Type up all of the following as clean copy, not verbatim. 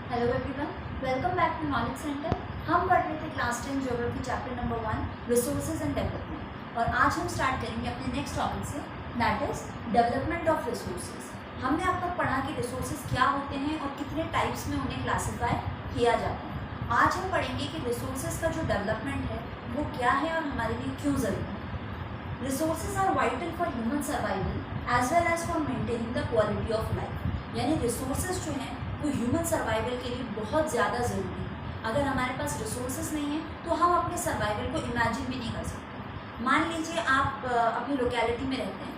Hello everyone, welcome back to knowledge centre. हम पढ़ रहे थे class 10 geography chapter number 1 resources and development, और आज हम स्टार्ट करेंगे अपने नेक्स्ट टॉपिक से, that is development of resources. हमने अब तक पढ़ा कि रिसोर्सेज क्या होते हैं और कितने टाइप्स में उन्हें क्लासीफाई किया जाता है। आज हम पढ़ेंगे कि रिसोर्सेज का जो डेवलपमेंट है वो क्या है और हमारे लिए क्यों ज़रूरी है। Resources are vital for human survival as well as for maintaining the quality of life. यानी रिसोर्सेज जो हैं वो ह्यूमन सर्वाइवल के लिए बहुत ज़्यादा ज़रूरी है। अगर हमारे पास रिसोर्सेज नहीं है तो हम अपने सर्वाइवल को इमेजिन भी नहीं कर सकते। मान लीजिए आप अपनी लोकेलिटी में रहते हैं,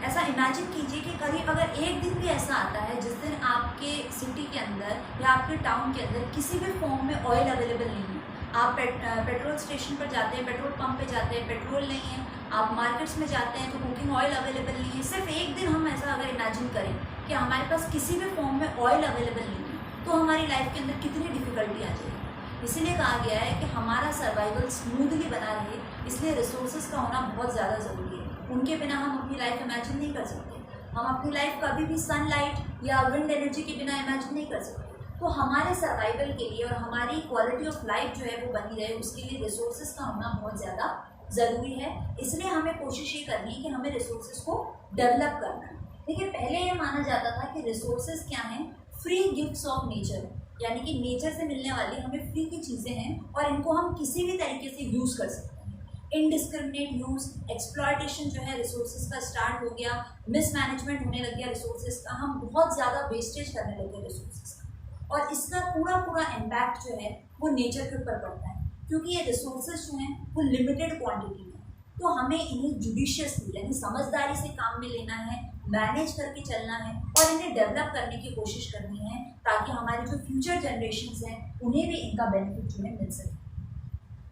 ऐसा इमेजिन कीजिए कि करीब अगर एक दिन भी ऐसा आता है जिस दिन आपके सिटी के अंदर या आपके टाउन के अंदर किसी भी फॉर्म में ऑयल अवेलेबल नहीं है। आप पेट्रोल स्टेशन पर जाते हैं, पेट्रोल पंप पे जाते हैं, पेट्रोल नहीं है। आप मार्केट्स में जाते हैं तो कुकिंग ऑयल अवेलेबल नहीं है। सिर्फ एक दिन हम ऐसा अगर इमेजिन करें कि हमारे पास किसी भी फॉर्म में ऑयल अवेलेबल नहीं है, तो हमारी लाइफ के अंदर कितनी डिफिकल्टी आ जाएगी। इसीलिए कहा गया है कि हमारा सर्वाइवल स्मूथली बना रहे, इसलिए रिसोर्सेज का होना बहुत ज़्यादा ज़रूरी है। उनके बिना हम अपनी लाइफ इमेजिन नहीं कर सकते। हम अपनी लाइफ कभी भी सनलाइट या विंड एनर्जी के बिना इमेजिन नहीं कर सकते। तो हमारे सर्वाइवल के लिए और हमारी क्वालिटी ऑफ लाइफ जो है वो बनी रहे, उसके लिए रिसोर्सेज का होना बहुत ज़्यादा ज़रूरी है। इसलिए हमें कोशिश ये करनी है कि हमें रिसोर्सेज को डेवलप करना है। देखिए, पहले ये माना जाता था कि रिसोर्सेज क्या हैं, फ्री गिफ्ट्स ऑफ नेचर, यानी कि नेचर से मिलने वाली हमें फ्री की चीज़ें हैं और इनको हम किसी भी तरीके से यूज़ कर सकते हैं। इनडिस्क्रिमिनेट यूज़, एक्सप्लॉयटेशन जो है रिसोर्सेज का स्टार्ट हो गया, मिसमैनेजमेंट होने लग गया रिसोर्सेज का, हम बहुत ज़्यादा वेस्टेज करने लगे रिसोर्सेज का, और इसका पूरा पूरा इम्पैक्ट जो है वो नेचर के ऊपर पड़ता है। क्योंकि ये रिसोर्सेज जो हैं वो लिमिटेड क्वांटिटी में, तो हमें इन्हें जुडिशियसली यानी समझदारी से काम में लेना है, मैनेज करके चलना है और इन्हें डेवलप करने की कोशिश करनी है, ताकि हमारी जो फ्यूचर जनरेशन्स हैं उन्हें भी इनका बेनिफिट जो है मिल सके।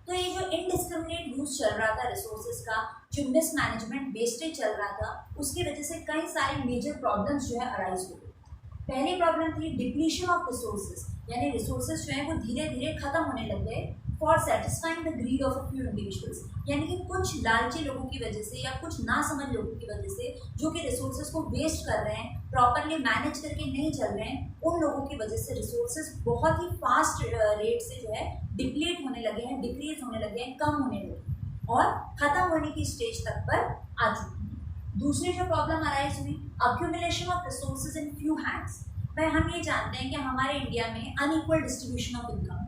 तो ये जो इनडिस्क्रिमिनेट यूज चल रहा था रिसोर्सेज का, जो मिसमैनेजमेंट वेस्टेज चल रहा था, उसकी वजह से कई सारे मेजर प्रॉब्लम्स जो है अराइज हो गए। पहली प्रॉब्लम थी डिप्लीशन ऑफ रिसोर्सेज, यानी रिसोर्सेज जो है वो धीरे धीरे खत्म होने लग गए for satisfying the greed of a few individuals, यानी कि कुछ लालची लोगों की वजह से या कुछ नासमझ लोगों की वजह से जो कि रिसोर्सेज को वेस्ट कर रहे हैं, प्रॉपरली मैनेज करके नहीं चल रहे हैं, उन लोगों की वजह से रिसोर्सेज बहुत ही फास्ट रेट से जो है डिप्लीट होने लगे हैं, डिक्रीज होने लगे हैं, कम होने लगे और ख़त्म होने की स्टेज तक पर आ चुके हैं। दूसरी जो प्रॉब्लम अराइज हुई, accumulation of resources in few hands. भाई, हम ये जानते हैं कि हमारे इंडिया में अनइक्वल डिस्ट्रीब्यूशन ऑफ इनकम।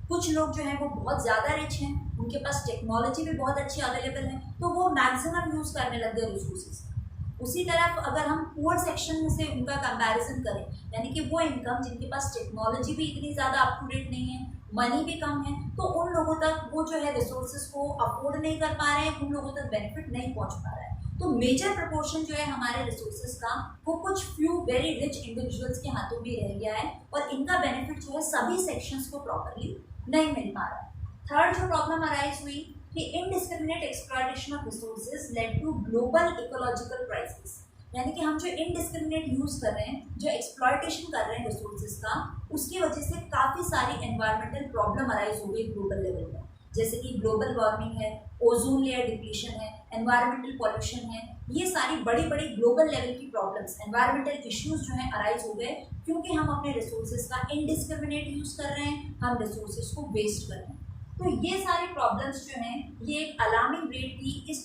कुछ लोग जो हैं वो बहुत ज़्यादा रिच हैं, उनके पास टेक्नोलॉजी भी बहुत अच्छी अवेलेबल है, तो वो मैक्सिमम यूज़ करने लग गए रिसोर्सेज। उसी तरह अगर हम पुअर सेक्शन से उनका कंपैरिजन करें, यानी कि वो इनकम जिनके पास टेक्नोलॉजी भी इतनी ज़्यादा अप टू डेट नहीं है, मनी भी कम है, तो उन लोगों तक वो जो है रिसोर्सेज को अफोर्ड नहीं कर पा रहे हैं, उन लोगों तक बेनिफिट नहीं पहुंच पा रहा है। तो मेजर प्रपोर्शन जो है हमारे रिसोर्सेज का वो कुछ फ्यू वेरी रिच इंडिविजुअल्स के हाथों में रह गया है, और इनका बेनिफिट जो है सभी सेक्शंस को प्रॉपरली नहीं मिल पा रहा है। थर्ड जो प्रॉब्लम अराइज हुई कि indiscriminate exploitation of resources led to global ecological crisis, यानी कि हम जो इनडिस्क्रिमिनेट यूज़ कर रहे हैं, जो एक्सप्लॉयटेशन कर रहे हैं रिसोर्सेज का, उसकी वजह से काफ़ी सारी एनवायरमेंटल प्रॉब्लम अराइज हो गई ग्लोबल लेवल में, जैसे कि ग्लोबल वार्मिंग है, ओजोन लेयर डिप्लीशन है, एनवायरमेंटल पॉल्यूशन है। ये सारी बड़ी बड़ी ग्लोबल लेवल की प्रॉब्लम्स, एनवायरमेंटल इश्यूज जो हैं अराइज हो गए, क्योंकि हम अपने रिसोर्सेज का इनडिस्क्रिमिनेट यूज़ कर रहे हैं, हम रिसोर्सेज को वेस्ट कर रहे हैं। तो ये सारे प्रॉब्लम्स जो हैं ये एक अलार्मिंग रेट थी इस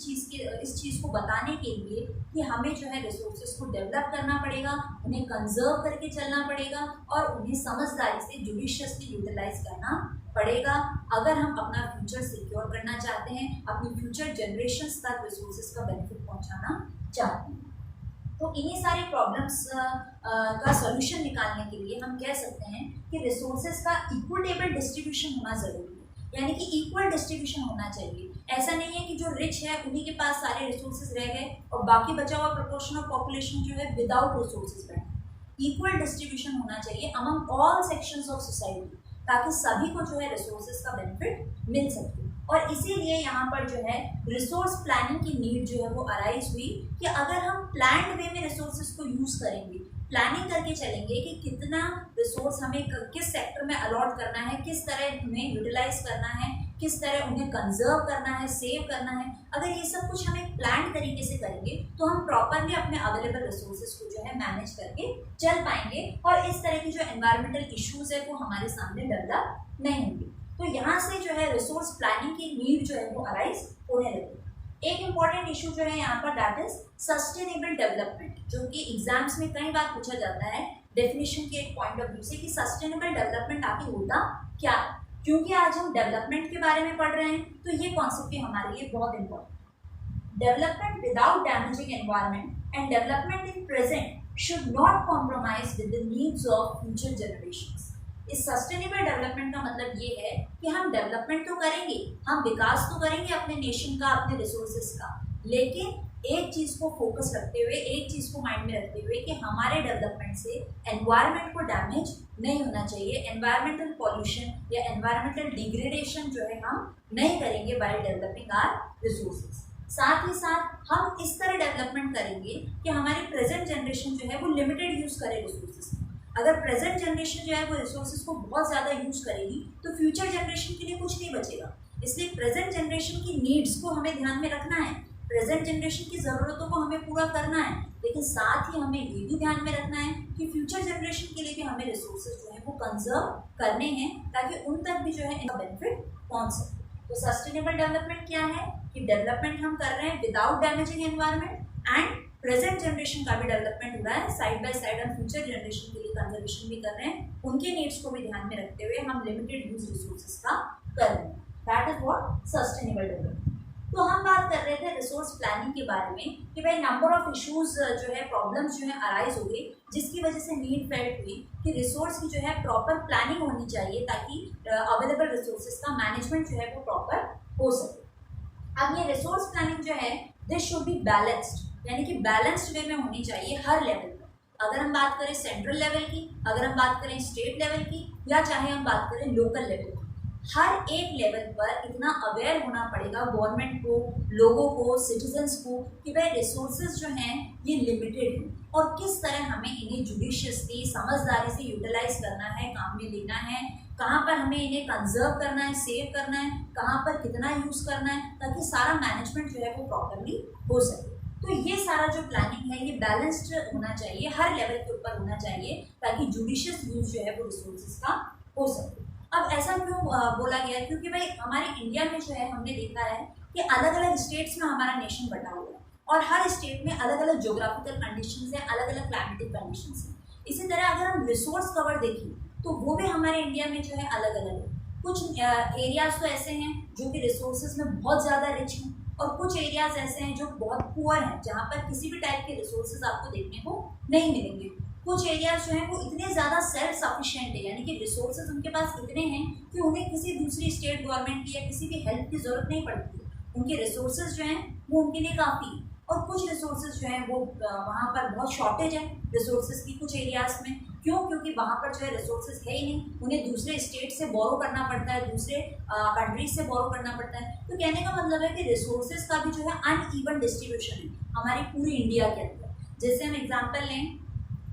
चीज़ को बताने के लिए कि हमें जो है रिसोर्सेज को डेवलप करना पड़ेगा, उन्हें कंजर्व करके चलना पड़ेगा और उन्हें समझदारी से जुडिशियसली यूटिलाइज करना पड़ेगा, अगर हम अपना फ्यूचर सिक्योर करना चाहते हैं, अपनी फ्यूचर जनरेशन्स तक रिसोर्सेज का बेनिफिट पहुंचाना चाहते हैं। तो इन्हीं सारी प्रॉब्लम्स का सॉल्यूशन निकालने के लिए हम कह सकते हैं कि रिसोर्सेज का इक्विटेबल डिस्ट्रीब्यूशन होना ज़रूरी है, यानी कि इक्वल डिस्ट्रीब्यूशन होना चाहिए। ऐसा नहीं है कि जो रिच है उन्हीं के पास सारे रिसोर्सेज रह गए और बाकी बचा हुआ प्रोपोर्शन ऑफ पॉपुलेशन जो है विदाउट रिसोर्सेज बैठे। इक्वल डिस्ट्रीब्यूशन होना चाहिए among all sections of society, ताकि सभी को जो है रिसोर्सेज का बेनिफिट मिल सके। और इसीलिए यहाँ पर जो है रिसोर्स प्लानिंग की नीड जो है वो अराइज हुई कि अगर हम प्लान्ड वे में रिसोर्सेज को यूज़ करेंगे, प्लानिंग करके चलेंगे कि कितना रिसोर्स हमें किस सेक्टर में अलॉट करना है, किस तरह हमें यूटिलाइज करना है, किस तरह उन्हें कंजर्व करना है, सेव करना है। अगर ये सब कुछ हम एक प्लान तरीके से करेंगे तो हम प्रॉपरली अपने अवेलेबल रिसोर्सेज को जो है मैनेज करके चल पाएंगे और इस तरह की जो एनवायरमेंटल इश्यूज है वो हमारे सामने डेवलप नहीं होंगे। तो यहाँ से जो है रिसोर्स प्लानिंग की नीड जो है वो अराइज होने लगी। एक इम्पॉर्टेंट इशू जो है यहाँ पर दैट इज सस्टेनेबल डेवलपमेंट, जो कि एग्जाम्स में कई बार पूछा जाता है डेफिनेशन के एक पॉइंट ऑफ व्यू से कि सस्टेनेबल डेवलपमेंट आखिर होता क्या है। क्योंकि आज हम डेवलपमेंट के बारे में पढ़ रहे हैं तो ये कॉन्सेप्ट भी हमारे लिए बहुत important. Development without damaging environment and development in present should not compromise with the needs of future generations. इस सस्टेनेबल डेवलपमेंट का मतलब ये है कि हम डेवलपमेंट तो करेंगे, हम विकास तो करेंगे अपने नेशन का, अपने रिसोर्सेज का, लेकिन एक चीज़ को फोकस रखते हुए, एक चीज़ को माइंड में रखते हुए कि हमारे डेवलपमेंट से एनवायरनमेंट को डैमेज नहीं होना चाहिए। एनवायरमेंटल पॉल्यूशन या एनवायरमेंटल डिग्रेडेशन जो है हम नहीं करेंगे बाय डेवलपिंग आवर रिसोर्सेज। साथ ही साथ हम इस तरह डेवलपमेंट करेंगे कि हमारी प्रेजेंट जनरेशन जो है वो लिमिटेड यूज़ करे रिसोर्सेज। अगर प्रेजेंट जनरेशन जो है वो रिसोर्सेज को बहुत ज़्यादा यूज़ करेगी तो फ्यूचर जनरेशन के लिए कुछ नहीं बचेगा। इसलिए प्रेजेंट जनरेशन की नीड्स को हमें ध्यान में रखना है, प्रेजेंट जनरेशन की ज़रूरतों को हमें पूरा करना है, लेकिन साथ ही हमें ये भी ध्यान में रखना है कि फ्यूचर जनरेशन के लिए भी हमें रिसोर्सेज जो है वो कंजर्व करने हैं ताकि उन तक भी जो है इनका बेनिफिट पहुँच सके। तो सस्टेनेबल डेवलपमेंट क्या है कि डेवलपमेंट हम कर रहे हैं without damaging environment and present generation का भी डेवलपमेंट हो रहा है साइड बाय साइड, हम फ्यूचर जनरेशन के लिए कंजर्वेशन भी कर रहे हैं, उनके नीड्स को भी ध्यान में रखते हुए हम लिमिटेड यूज रिसोर्सेज का कर रहे हैं। That is what sustainable development. तो हम बात कर रहे थे रिसोर्स प्लानिंग के बारे में कि भाई नंबर ऑफ इश्यूज जो है, प्रॉब्लम्स जो है अराइज हो गई जिसकी वजह से नीड फेल्ट हुई कि रिसोर्स की जो है प्रॉपर प्लानिंग होनी चाहिए ताकि अवेलेबल रिसोर्सेज का मैनेजमेंट जो है वो प्रॉपर हो सके। अब ये रिसोर्स प्लानिंग जो है दिस शुड बी बैलेंस्ड, यानी कि बैलेंस्ड वे में होनी चाहिए हर लेवल पर। अगर हम बात करें सेंट्रल लेवल की, अगर हम बात करें स्टेट लेवल की, या चाहे हम बात करें लोकल लेवल की, हर एक लेवल पर इतना अवेयर होना पड़ेगा गवर्नमेंट को, लोगों को, सिटीजन्स को कि भाई रिसोर्सेज जो हैं ये लिमिटेड हैं और किस तरह हमें इन्हें जुडिशियसली, समझदारी से यूटिलाइज करना है, काम में लेना है, कहाँ पर हमें इन्हें कंजर्व करना है, सेव करना है, कहाँ पर कितना यूज़ करना है ताकि सारा मैनेजमेंट जो है वो प्रॉपरली हो सके। तो ये सारा जो प्लानिंग है ये बैलेंस्ड होना चाहिए, हर लेवल के ऊपर होना चाहिए ताकि जुडिशियस यूज जो है वो रिसोर्सेज का हो सके। अब ऐसा क्यों बोला गया? क्योंकि भाई हमारे इंडिया में जो है हमने देखा है कि अलग अलग स्टेट्स में हमारा नेशन बटा हुआ है और हर स्टेट में अलग अलग ज्योग्राफिकल कंडीशंस हैं, अलग अलग क्लाइमेटिक कंडीशंस हैं। इसी तरह अगर हम रिसोर्स कवर देखें तो वो भी हमारे इंडिया में जो है अलग अलग है। कुछ एरियाज तो ऐसे हैं जो कि रिसोर्सेज में बहुत ज़्यादा रिच हैं और कुछ एरियाज ऐसे हैं जो बहुत पुअर हैं, जहाँ पर किसी भी टाइप के रिसोर्सेज आपको देखने को नहीं मिलेंगे। कुछ एरियाज जो हैं वो इतने ज़्यादा सेल्फ सफिशिएंट है, यानी कि रिसोर्सेज उनके पास इतने हैं कि उन्हें किसी दूसरी स्टेट गवर्नमेंट की या किसी भी हेल्प की ज़रूरत नहीं पड़ती। उनके रिसोर्सेज जो हैं वो उनके लिए काफ़ी, और कुछ रिसोर्सेज जो हैं वो वहाँ पर बहुत शॉर्टेज है रिसोर्सेज की कुछ एरियाज़ में। क्यों? क्योंकि वहाँ पर जो है रिसोर्सेज है ही नहीं, उन्हें दूसरे स्टेट से बोरो करना पड़ता है, दूसरे कंट्रीज से बोरो करना पड़ता है। तो कहने का मतलब है कि रिसोर्सेज का भी जो है अनइवन डिस्ट्रीब्यूशन है हमारी पूरी इंडिया के अंदर। जैसे हम एग्जांपल लें,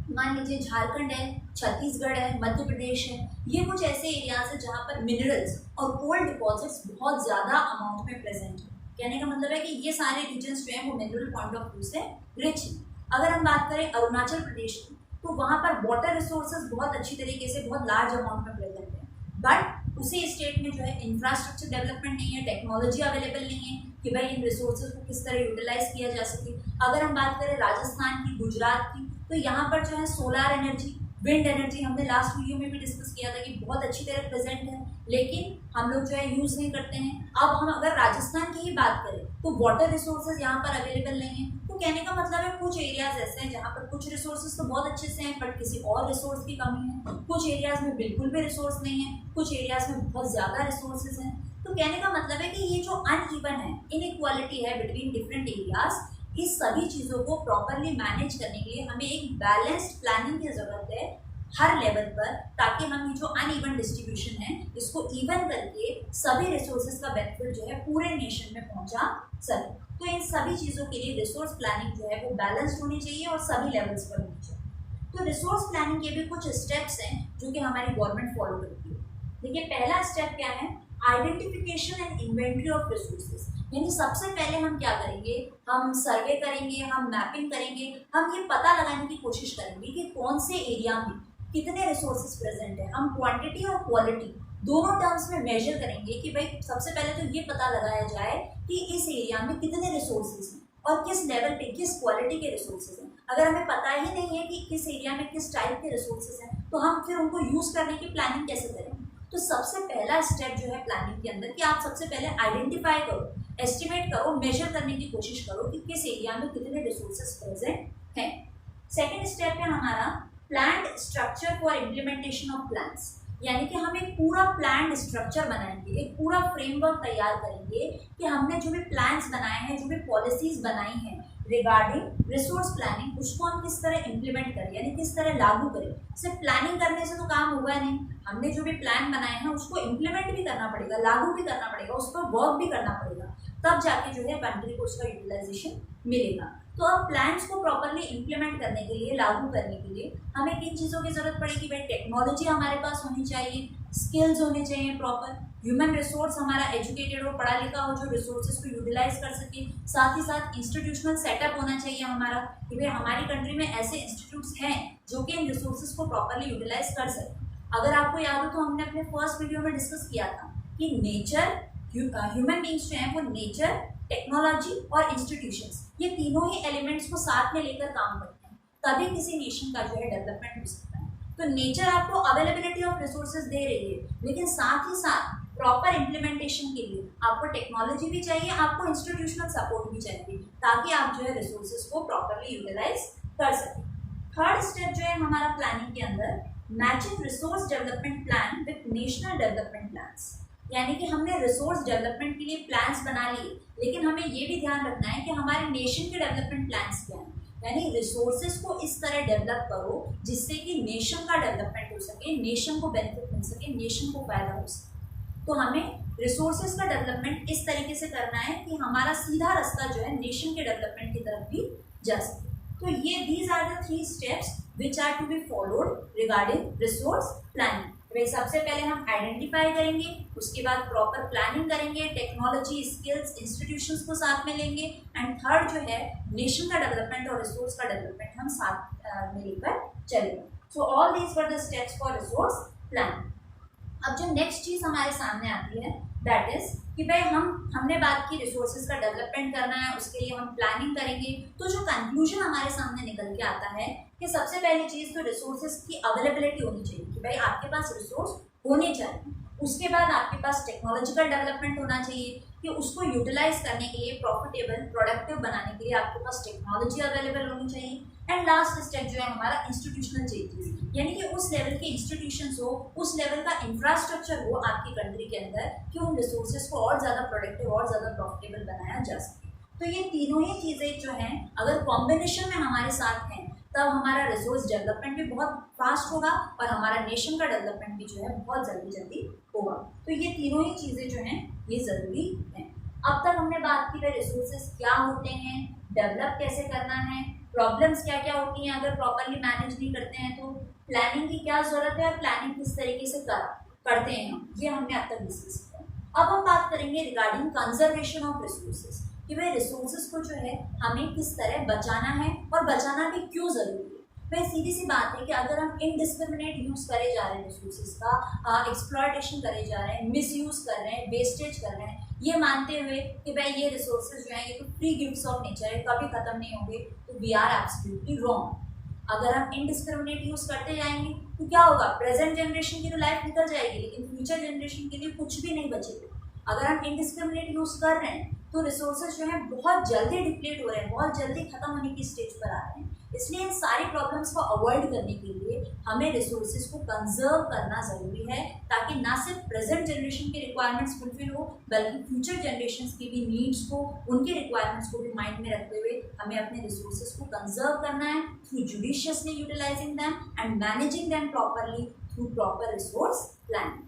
मान लीजिए झारखंड है, छत्तीसगढ़ है, मध्य प्रदेश है, ये कुछ ऐसे एरियाज है जहाँ पर मिनरल्स और कोल डिपॉजिट्स बहुत ज़्यादा अमाउंट में प्रेजेंट है। कहने का मतलब है कि ये सारे रीजन्स जो हैं वो मिनरल पॉइंट ऑफ व्यू से रिच हैं। अगर हम बात करें अरुणाचल प्रदेश की तो वहाँ पर वाटर रिसोर्सेज बहुत अच्छी तरीके से, बहुत लार्ज अमाउंट में प्रेजेंट है, बट उसी स्टेट में जो है इंफ्रास्ट्रक्चर डेवलपमेंट नहीं है, टेक्नोलॉजी अवेलेबल नहीं है कि भाई इन रिसोर्सेज को किस तरह यूटिलाइज किया जा सके। अगर हम बात करें राजस्थान की, गुजरात की, तो यहाँ पर जो है सोलार एनर्जी, विंड एनर्जी, हमने लास्ट वीडियो में भी डिस्कस किया था कि बहुत अच्छी तरह प्रेजेंट है, लेकिन हम लोग जो है यूज़ नहीं करते हैं। अब हम अगर राजस्थान की ही बात करें तो वाटर रिसोर्सेज यहाँ पर अवेलेबल नहीं है। तो कहने का मतलब है कुछ एरियाज ऐसे हैं जहाँ पर कुछ रिसोर्सेज तो बहुत अच्छे से हैं बट किसी और रिसोर्स की कमी है, कुछ एरियाज में बिल्कुल भी रिसोर्स नहीं है, कुछ एरियाज में बहुत ज़्यादा रिसोर्सेज हैं। तो कहने का मतलब है कि ये जो अनइवन है, इनइक्वालिटी है बिटवीन डिफरेंट एरियाज, इस सभी चीज़ों को प्रॉपरली मैनेज करने के लिए हमें एक बैलेंस्ड प्लानिंग की ज़रूरत है हर लेवल पर, ताकि हम ये जो अनइवन डिस्ट्रीब्यूशन है इसको इवन करके सभी रिसोर्सेज का बेनिफिट जो है पूरे नेशन में पहुंचा सके। तो इन सभी चीज़ों के लिए रिसोर्स प्लानिंग जो है वो बैलेंस्ड होनी चाहिए और सभी लेवल्स पर होनी चाहिए। तो रिसोर्स प्लानिंग के भी कुछ स्टेप्स हैं जो कि हमारी गवर्नमेंट फॉलो करती है। देखिए पहला स्टेप क्या है, identification and inventory of resources. यानी सबसे पहले हम क्या करेंगे, हम सर्वे करेंगे, हम मैपिंग करेंगे, हम ये पता लगाने की कोशिश करेंगे कि कौन से एरिया में कितने रिसोर्सेज प्रेजेंट है। हम क्वांटिटी और क्वालिटी दोनों टर्म्स में मेजर करेंगे कि भाई सबसे पहले तो ये पता लगाया जाए कि इस एरिया में कितने रिसोर्सेज हैं और किस लेवल पे किस क्वालिटी के रिसोर्सेज हैं। अगर हमें पता ही नहीं है कि किस एरिया में किस टाइप के रिसोर्सेज हैं तो हम फिर उनको यूज़ करने की प्लानिंग कैसे करेंगे। तो सबसे पहला स्टेप जो है प्लानिंग के अंदर कि आप सबसे पहले आइडेंटिफाई करो, एस्टिमेट करो, मेजर करने की कोशिश करो कि किस एरिया में कितने रिसोर्सेज प्रेजेंट हैं। सेकेंड स्टेप है हमारा planned structure for implementation of plans. यानी कि हम एक पूरा प्लान स्ट्रक्चर बनाएंगे, एक पूरा फ्रेमवर्क तैयार करेंगे कि हमने जो भी प्लान्स बनाए हैं, जो भी पॉलिसीज बनाई हैं रिगार्डिंग रिसोर्स प्लानिंग, उसको हम किस तरह इम्प्लीमेंट करें, यानी किस तरह लागू करें। सिर्फ प्लानिंग करने से तो काम होगा नहीं, हमने जो भी प्लान बनाए हैं उसको इम्प्लीमेंट भी करना पड़ेगा, लागू भी करना पड़ेगा, उस पर वर्क भी करना पड़ेगा, तब जाके जो है कंट्री को उसका यूटिलाइजेशन मिलेगा। तो अब प्लान्स को प्रॉपरली इम्प्लीमेंट करने के लिए, लागू करने के लिए हमें किन चीज़ों की ज़रूरत पड़ेगी भाई, टेक्नोलॉजी हमारे पास होनी चाहिए, स्किल्स होने चाहिए प्रॉपर, ह्यूमन रिसोर्स हमारा एजुकेटेड हो, पढ़ा लिखा हो, जो रिसोर्सेज को यूटिलाइज कर सके, साथ ही साथ इंस्टीट्यूशनल सेटअप होना चाहिए हमारा कि भाई हमारी कंट्री में ऐसे इंस्टीट्यूट्स हैं जो कि इन रिसोर्सेज को प्रॉपरली यूटिलाइज कर सकें। अगर आपको याद हो तो हमने अपने फर्स्ट वीडियो में डिस्कस किया था कि नेचर, ह्यूमन बींग्स जो हैं वो नेचर, टेक्नोलॉजी और इंस्टीट्यूशंस, ये तीनों ही एलिमेंट्स को साथ में लेकर काम करते हैं, तभी किसी नेशन का जो है डेवलपमेंट हो सकता है। तो नेचर आपको अवेलेबिलिटी ऑफ रिसोर्सेज दे रही है, लेकिन साथ ही साथ प्रॉपर इम्प्लीमेंटेशन के लिए आपको टेक्नोलॉजी भी चाहिए, आपको इंस्टीट्यूशनल सपोर्ट भी चाहिए, ताकि आप जो है रिसोर्सेज को प्रॉपरली यूटिलाइज कर सकें। थर्ड स्टेप जो है हमारा प्लानिंग के अंदर, matching resource development plan with national development plans. यानी कि हमने रिसोर्स डेवलपमेंट के लिए प्लान्स बना लिए, लेकिन हमें ये भी ध्यान रखना है कि हमारे नेशन के डेवलपमेंट प्लान्स क्या हैं। यानी रिसोर्सेज को इस तरह डेवलप करो जिससे कि नेशन का डेवलपमेंट हो सके, नेशन को बेनिफिट मिल सके, नेशन को फायदा हो सके। तो हमें रिसोर्सेज का डेवलपमेंट इस तरीके से करना है कि हमारा सीधा रास्ता जो है नेशन के डेवलपमेंट की तरफ भी जा सके। तो ये these are the 3 steps which are to be followed regarding resource planning. भाई सबसे पहले हम आइडेंटिफाई करेंगे, उसके बाद प्रॉपर प्लानिंग करेंगे, टेक्नोलॉजी, स्किल्स, इंस्टीट्यूशंस को साथ में लेंगे, एंड थर्ड जो है नेशन का डेवलपमेंट और रिसोर्स का डेवलपमेंट हम साथ में लेकर चलेंगे। So all these were the steps for resource planning. अब जो नेक्स्ट चीज़ हमारे सामने आती है दैट इज कि भाई हमने बात की रिसोर्सेज का डेवलपमेंट करना है, उसके लिए हम प्लानिंग करेंगे। तो जो कंक्लूजन हमारे सामने निकल के आता है कि सबसे पहली चीज़ तो रिसोर्सेज की अवेलेबिलिटी होनी चाहिए कि भाई आपके पास रिसोर्स होने चाहिए। उसके बाद आपके पास टेक्नोलॉजिकल डेवलपमेंट होना चाहिए कि उसको यूटिलाइज करने के लिए, प्रॉफिटेबल, प्रोडक्टिव बनाने के लिए आपके पास टेक्नोलॉजी अवेलेबल होनी चाहिए। एंड लास्ट स्टेप जो है हमारा इंस्टीट्यूशनल चेंजेस, यानी कि उस लेवल के इंस्टीट्यूशंस हो, उस लेवल का इंफ्रास्ट्रक्चर हो आपकी कंट्री के अंदर कि उन रिसोर्सेज को और ज़्यादा प्रोडक्टिव और ज़्यादा प्रॉफिटेबल बनाया जा सके। तो ये तीनों ही चीज़ें जो हैं अगर कॉम्बिनेशन में हमारे साथ हैं तब हमारा रिसोर्स डेवलपमेंट भी बहुत फास्ट होगा और हमारा नेशन का डेवलपमेंट भी जो है बहुत जल्दी होगा। तो ये तीनों ही चीज़ें जो हैं ये ज़रूरी हैं। अब तक हमने बात की भाई रिसोर्सेज क्या होते हैं, डेवलप कैसे करना है, प्रॉब्लम्स क्या क्या होती हैं अगर प्रॉपरली मैनेज नहीं करते हैं, तो प्लानिंग की क्या ज़रूरत है और प्लानिंग किस तरीके से करते हैं हम, ये हमने अब तक डिस्कस किया। अब हम बात करेंगे रिगार्डिंग कंजर्वेशन ऑफ रिसोर्सेज कि भाई रिसोर्सेज को जो है हमें किस तरह बचाना है और बचाना भी क्यों ज़रूरी है। भाई सीधी सी बात है कि अगर हम इनडिस्क्रिमिनेट यूज़ करे जा रहे हैं रिसोर्सेज का, एक्सप्लॉयटेशन करे जा रहे हैं, मिसयूज़ कर रहे हैं, वेस्टेज कर रहे हैं, ये मानते हुए कि भाई ये रिसोर्सेज जो हैं ये तो फ्री गिफ्ट्स ऑफ नेचर है, कभी ख़त्म नहीं होंगे, तो वी आर एब्सोल्युटली रॉन्ग। अगर हम इनडिस्क्रिमिनेट यूज़ करते जाएंगे तो क्या होगा, प्रेजेंट जनरेशन की तो लाइफ निकल जाएगी लेकिन फ्यूचर जनरेशन के लिए कुछ भी नहीं बचेगा। अगर हम इनडिस्क्रिमिनेट यूज़ कर रहे हैं तो रिसोर्सेज जो है बहुत जल्दी डिप्लीट हो रहे हैं, बहुत जल्दी खत्म होने की स्टेज पर आ रहे हैं। इसलिए इन सारी प्रॉब्लम्स को अवॉइड करने के लिए हमें रिसोर्सेज को कंजर्व करना ज़रूरी है, ताकि ना सिर्फ प्रेजेंट जनरेशन की रिक्वायरमेंट्स फुलफिल हो बल्कि फ्यूचर जनरेशन की भी नीड्स को, उनके रिक्वायरमेंट्स को भी माइंड में रखते हुए हमें अपने रिसोर्सेज को कंजर्व करना है through judiciously utilising them and managing them properly through proper resource planning.